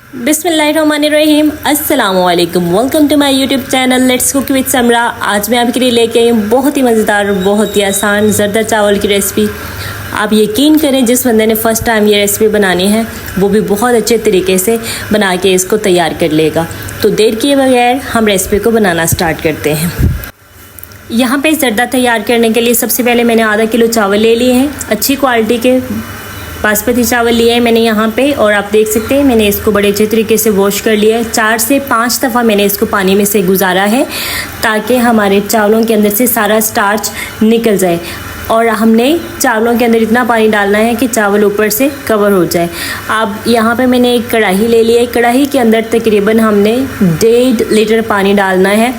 बिस्मिल्लाहिर्रहमानिर्रहीम, अस्सलामुअलैकुम। Welcome to my YouTube channel let's cook with Samra. आज मैं आपके लिए लेके आई हूँ बहुत ही मज़ेदार, बहुत ही आसान जर्दा चावल की रेसिपी। आप यकीन करें, जिस बंदे ने फ़र्स्ट टाइम ये रेसिपी बनानी है वो भी बहुत अच्छे तरीके से बना के इसको तैयार कर लेगा। तो देर किए बगैर हम रेसिपी को बनाना स्टार्ट करते हैं। यहाँ पे जर्दा तैयार करने के लिए सबसे पहले मैंने आधा किलो चावल ले लिए हैं। अच्छी क्वालिटी के बासमती चावल लिए हैं मैंने यहाँ पे, और आप देख सकते हैं मैंने इसको बड़े अच्छे तरीके से वॉश कर लिया है। 4 से 5 दफ़ा मैंने इसको पानी में से गुजारा है ताकि हमारे चावलों के अंदर से सारा स्टार्च निकल जाए। और हमने चावलों के अंदर इतना पानी डालना है कि चावल ऊपर से कवर हो जाए। अब यहाँ पे मैंने एक कढ़ाई ले ली है। कढ़ाई के अंदर तकरीबन हमने 1.5 लीटर पानी डालना है,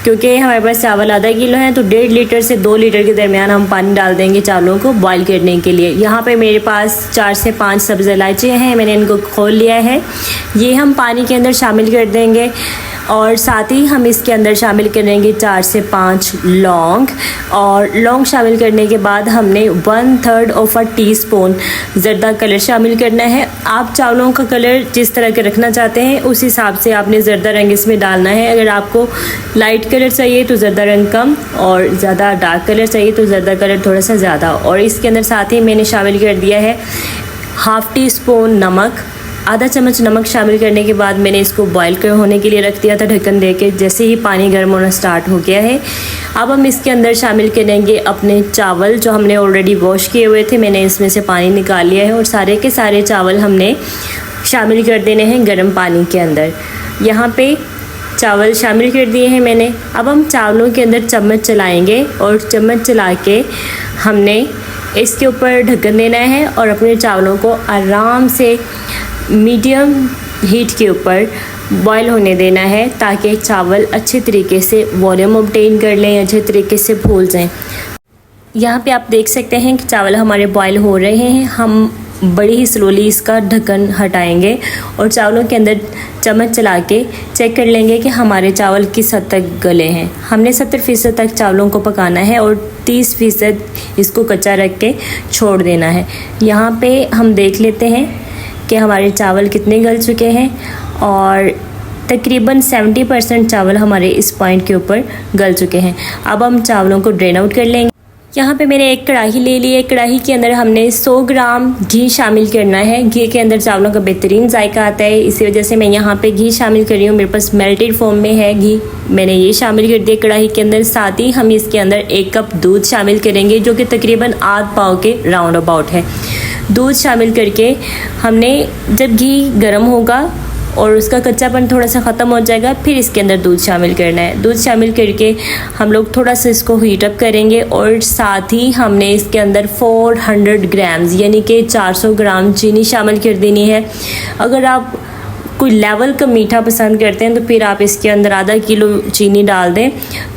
क्योंकि हमारे पास चावल आधा किलो है तो 1.5 लीटर से 2 लीटर के दरमियान हम पानी डाल देंगे चावलों को बॉईल करने के लिए। यहाँ पे मेरे पास 4 से 5 सब्ज़ इलायची हैं, मैंने इनको खोल लिया है। ये हम पानी के अंदर शामिल कर देंगे, और साथ ही हम इसके अंदर शामिल करेंगे 4 से 5 लौंग। और लौंग शामिल करने के बाद हमने 1/3 of a teaspoon zarda colour शामिल करना है। आप चावलों का कलर जिस तरह के रखना चाहते हैं उस हिसाब से आपने ज़र्दा रंग इसमें डालना है। अगर आपको लाइट कलर चाहिए तो ज़र्दा रंग कम, और ज़्यादा डार्क कलर चाहिए तो ज़र्दा कलर थोड़ा सा ज़्यादा। और इसके अंदर साथ ही मैंने शामिल कर दिया है 1/2 टीस्पून नमक। आधा चम्मच नमक शामिल करने के बाद मैंने इसको बॉईल कर होने के लिए रख दिया था ढक्कन दे के। जैसे ही पानी गर्म होना स्टार्ट हो गया है, अब हम इसके अंदर शामिल करेंगे अपने चावल जो हमने ऑलरेडी वॉश किए हुए थे। मैंने इसमें से पानी निकाल लिया है और सारे के सारे चावल हमने शामिल कर देने हैं गर्म पानी के अंदर। यहाँ पे चावल शामिल कर दिए हैं मैंने। अब हम चावलों के अंदर चम्मच चलाएँगे, और चम्मच चला के हमने इसके ऊपर ढक्कन देना है और अपने चावलों को आराम से मीडियम हीट के ऊपर बॉईल होने देना है, ताकि चावल अच्छे तरीके से वॉल्यूम ऑब्टेन कर लें, अच्छे तरीके से फूल जाएं। यहाँ पे आप देख सकते हैं कि चावल हमारे बॉईल हो रहे हैं। हम बड़ी ही स्लोली इसका ढक्कन हटाएंगे और चावलों के अंदर चम्मच चला के चेक कर लेंगे कि हमारे चावल किस हद तक गले हैं। हमने 70% तक चावलों को पकाना है और 30% इसको कच्चा रख के छोड़ देना है। यहाँ पे हम देख लेते हैं कि हमारे चावल कितने गल चुके हैं, और तकरीबन 70% चावल हमारे इस पॉइंट के ऊपर गल चुके हैं। अब हम चावलों को ड्रेन आउट कर लेंगे। यहाँ पे मैंने एक कढ़ाई ले ली है। कढ़ाई के अंदर हमने 100 ग्राम घी शामिल करना है। घी के अंदर चावलों का बेहतरीन जायका आता है, इसी वजह से मैं यहाँ पे घी शामिल कर रही हूँ। मेरे पास मेल्टेड फॉर्म में है घी, मैंने ये शामिल कर दिया कढ़ाई के अंदर। साथ ही हम इसके अंदर 1 कप दूध शामिल करेंगे, जो कि तकरीबन आध पाव के राउंड अबाउट है। दूध शामिल करके हमने, जब घी गर्म होगा और उसका कच्चापन थोड़ा सा ख़त्म हो जाएगा, फिर इसके अंदर दूध शामिल करना है। दूध शामिल करके हम लोग थोड़ा सा इसको हीट अप करेंगे, और साथ ही हमने इसके अंदर 400 ग्राम्स यानी कि 400 ग्राम चीनी शामिल कर देनी है। अगर आप कोई लेवल का मीठा पसंद करते हैं तो फिर आप इसके अंदर आधा किलो चीनी डाल दें,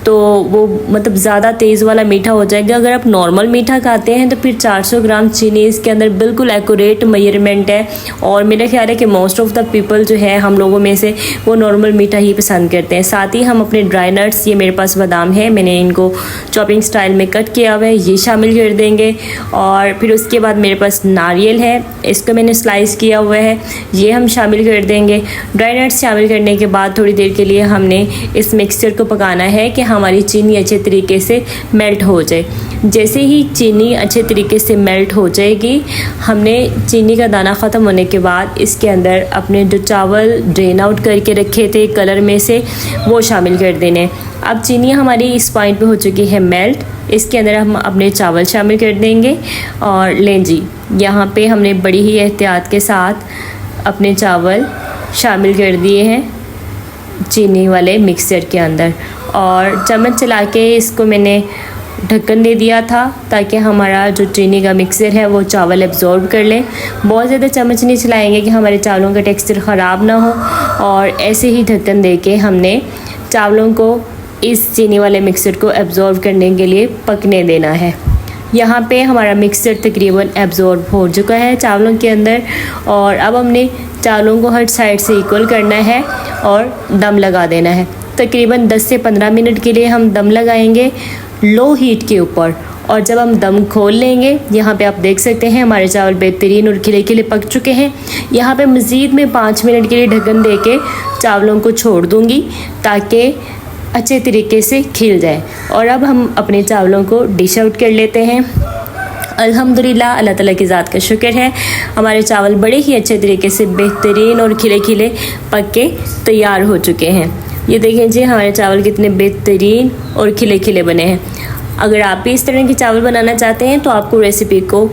तो वो मतलब ज़्यादा तेज़ वाला मीठा हो जाएगा। अगर आप नॉर्मल मीठा खाते हैं तो फिर 400 ग्राम चीनी इसके अंदर बिल्कुल एक्यूरेट मेजरमेंट है। और मेरा ख्याल है कि मोस्ट ऑफ द पीपल जो है हम लोगों में से वो नॉर्मल मीठा ही पसंद करते हैं। साथ ही हम अपने ड्राई नट्स, ये मेरे पास बादाम है, मैंने इनको चॉपिंग स्टाइल में कट किया हुआ है, ये शामिल कर देंगे। और फिर उसके बाद मेरे पास नारियल है, इसको मैंने स्लाइस किया हुआ है, ये हम शामिल कर देंगे। ड्राई नट्स शामिल करने के बाद थोड़ी देर के लिए हमने इस मिक्सचर को पकाना है कि हमारी चीनी अच्छे तरीके से मेल्ट हो जाए। जैसे ही चीनी अच्छे तरीके से मेल्ट हो जाएगी, हमने चीनी का दाना ख़त्म होने के बाद इसके अंदर अपने जो चावल ड्रेन आउट करके रखे थे कलर में से, वो शामिल कर देने। अब चीनी हमारी इस पॉइंट पे हो चुकी है मेल्ट। इसके अंदर हम अपने चावल शामिल कर देंगे, और लें जी, यहाँ पे हमने बड़ी ही एहतियात के साथ अपने चावल शामिल कर दिए हैं चीनी वाले मिक्सचर के अंदर। और चम्मच चला के इसको मैंने ढक्कन दे दिया था ताकि हमारा जो चीनी का मिक्सचर है वो चावल एब्जॉर्ब कर ले। बहुत ज़्यादा चम्मच नहीं चलाएंगे कि हमारे चावलों का टेक्सचर ख़राब ना हो। और ऐसे ही ढक्कन दे के हमने चावलों को इस चीनी वाले मिक्सचर को एब्जॉर्ब करने के लिए पकने देना है। यहाँ पे हमारा मिक्सचर तकरीबन एब्जॉर्ब हो चुका है चावलों के अंदर, और अब हमने चावलों को हर साइड से इक्वल करना है और दम लगा देना है। तकरीबन 10 से 15 मिनट के लिए हम दम लगाएंगे। लो हीट के ऊपर। और जब हम दम खोल लेंगे, यहाँ पे आप देख सकते हैं हमारे चावल बेहतरीन और खिले खिले पक चुके हैं। यहाँ पे मज़ीद मैं 5 मिनट के लिए ढक्कन दे के चावलों को छोड़ दूँगी ताकि अच्छे तरीके से खिल जाए। और अब हम अपने चावलों को डिश आउट कर लेते हैं। अल्हम्दुलिल्लाह, अल्लाह ताला की ज़ात का शुक्र है, हमारे चावल बड़े ही अच्छे तरीके से बेहतरीन और खिले खिले पक के तैयार हो चुके हैं। ये देखें जी, हमारे चावल कितने बेहतरीन और खिले खिले बने हैं। अगर आप भी इस तरह के चावल बनाना चाहते हैं तो आपको रेसिपी को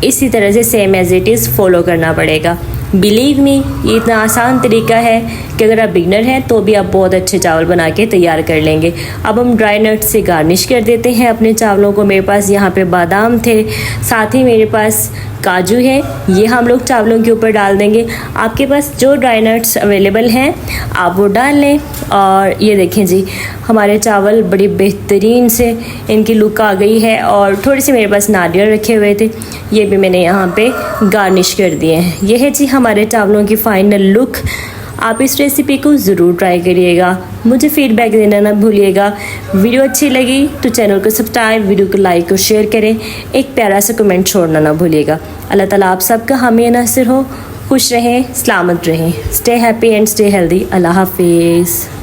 इसी तरह से same as it is follow करना पड़ेगा। बिलीव मी, ये इतना आसान तरीका है कि अगर आप बिगनर हैं तो भी आप बहुत अच्छे चावल बना के तैयार कर लेंगे। अब हम ड्राई नट से गार्निश कर देते हैं अपने चावलों को। मेरे पास यहाँ पे बादाम थे, साथ ही मेरे पास काजू है, ये हम लोग चावलों के ऊपर डाल देंगे। आपके पास जो ड्राई नट्स अवेलेबल हैं आप वो डाल लें। और ये देखें जी, हमारे चावल बड़ी बेहतरीन से इनकी लुक आ गई है। और थोड़ी सी मेरे पास नारियल रखे हुए थे, ये भी मैंने यहाँ पे गार्निश कर दिए हैं। ये है जी हमारे चावलों की फ़ाइनल लुक। आप इस रेसिपी को ज़रूर ट्राई करिएगा, मुझे फीडबैक देना ना भूलिएगा। वीडियो अच्छी लगी तो चैनल को सब्सक्राइब, वीडियो को लाइक और शेयर करें। एक प्यारा सा कमेंट छोड़ना ना भूलिएगा। अल्लाह ताला आप सबका हामी नासिर हो। खुश रहें, सलामत रहें। Stay happy and stay healthy. अल्लाह हाफिज़।